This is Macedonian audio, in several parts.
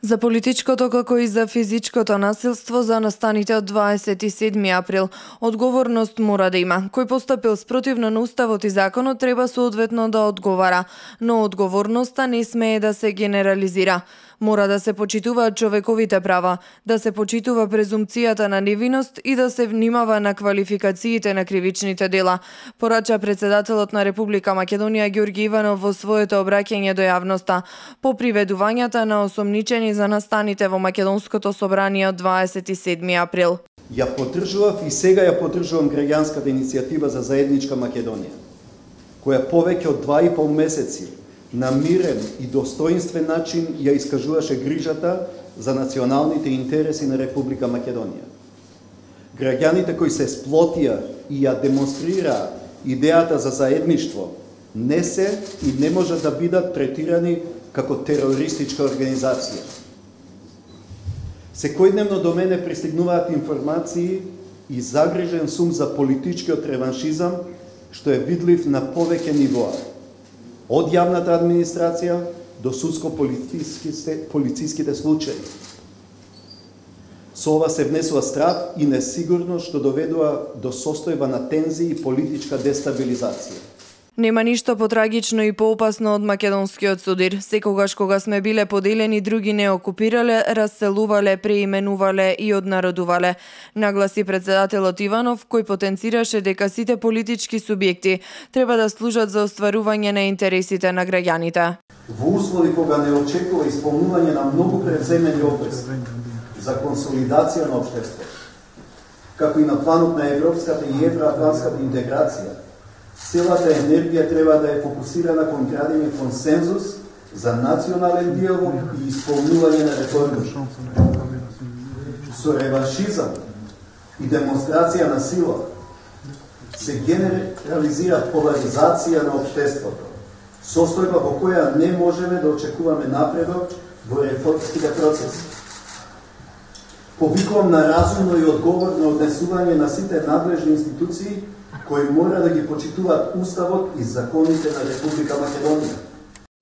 За политичкото како и за физичкото насилство за настаните од 27 април одговорност мора да има. Кој постапил спротивно на уставот и законот треба соодветно да одговара, но одговорноста не смее да се генерализира. Мора да се почитуваат човековите права, да се почитува презумпцијата на невиност и да се внимава на квалификациите на кривичните дела, порача председателот на Република Македонија Ѓорги Иванов во своето обраќање до јавноста по приведувањата на осомничени за настаните во Македонското собрание од 27 април. Ја поддржував и сега ја поддржувам граѓанската иницијатива за заедничка Македонија, која повеќе од 2,5 месеци на мирен и достоинствен начин ја искажуваше грижата за националните интереси на Република Македонија. Граѓаните кои се сплотија и ја демонстрираа идејата за заедништво не се и не можат да бидат третирани како терористичка организација. Секојдневно до мене пристигнуваат информации и загрижен сум за политичкиот реваншизам, што е видлив на повеќе нивоа, од јавната администрација до судско-полициските случаи. Со ова се внесува страх и несигурност што доведува до состојба на тензии и политичка дестабилизација. Нема ништо потрагично и поопасно од македонскиот судир. Секогаш кога сме биле поделени, други не окупирале, расселувале, преименувале и однародувале, нагласи председателот Иванов, кој потенцираше дека сите политички субјекти треба да служат за остварување на интересите на граѓаните. Во услови кога не очекува исполнување на многу преземени обврски за консолидација на општеството, како и на планот на европската и евроатлантската интеграција, целата енергија треба да е фокусирана кон градење консензус за национален диалог и исполнување на реформи. Со реваншизам и демонстрација на сила се генерализира поларизација на општеството, состојба во која не можеме да очекуваме напредок во реформските процеси. Повикувам на разумно и одговорно однесување на сите надлежни институции кои мора да ги почитуваат уставот и законите на Република Македонија.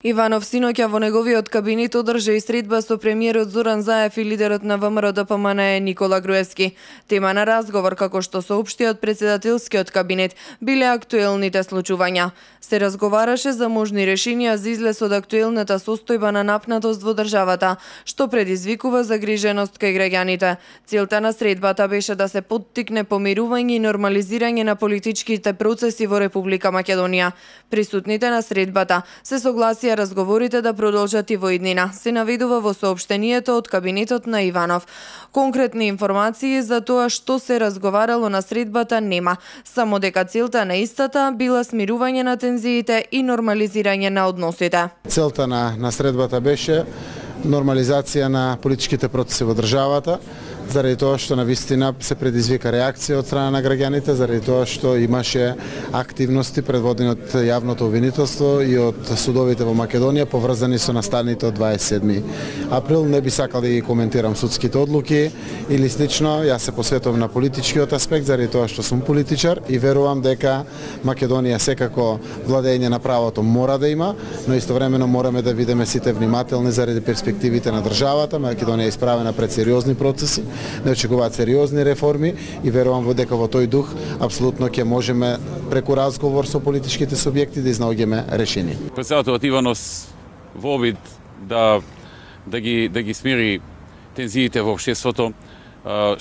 Иванов синоќа во неговиот кабинет одржа и средба со премиерот Зоран Заев и лидерот на ВМРО-ДПМНЕ Никола Груевски. Тема на разговор, како што соопшти од председателскиот кабинет, биле актуелните случувања. Се разговараше за можни решенија за излез од актуелната состојба на напнатост во државата, што предизвикува загриженост кај граѓаните. Целта на средбата беше да се поттикне помирување и нормализирање на политичките процеси во Република Македонија. Присутните на средбата се согласија разговорите да продолжат и во иднина, се наведува во соопштението од кабинетот на Иванов. Конкретни информации за тоа што се разговарало на средбата нема, само дека целта на истата била смирување на тензиите и нормализирање на односите. Целта на средбата беше нормализација на политичките процеси во државата, заради тоа што навистина се предизвика реакција од страна на граѓаните, заради тоа што имаше активности предводени од јавното обвинителство и од судовите во Македонија поврзани со настаните од 27 април. Не би сакал да ги коментирам судските одлуки или слично, јас се посветувам на политичкиот аспект заради тоа што сум политичар и верувам дека Македонија секако владење на правото мора да има, но истовремено мораме да бидеме сите внимателни заради перспективите на државата. Македонија е исправена пред сериозни процеси, не очекуваат сериозни реформи и верувам дека во тој дух апсолутно ќе можеме преку разговор со политичките субјекти да изнаоѓеме решение. Председателот Иванов во обид да ги смири тензиите во општеството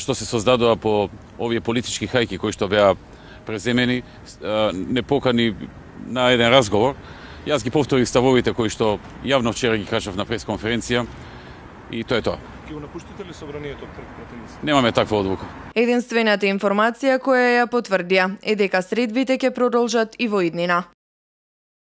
што се создадоа по овие политички хајки кои што беа преземени, не покани на еден разговор. Јас ги повторив ставовите кои што јавно вчера ги кажав на пресконференција и тоа е тоа. Ќе го напуштите ли собранието преку Немаме таква одлука. Единствената информација која ја потврдија е дека средбите ќе продолжат и во иднина.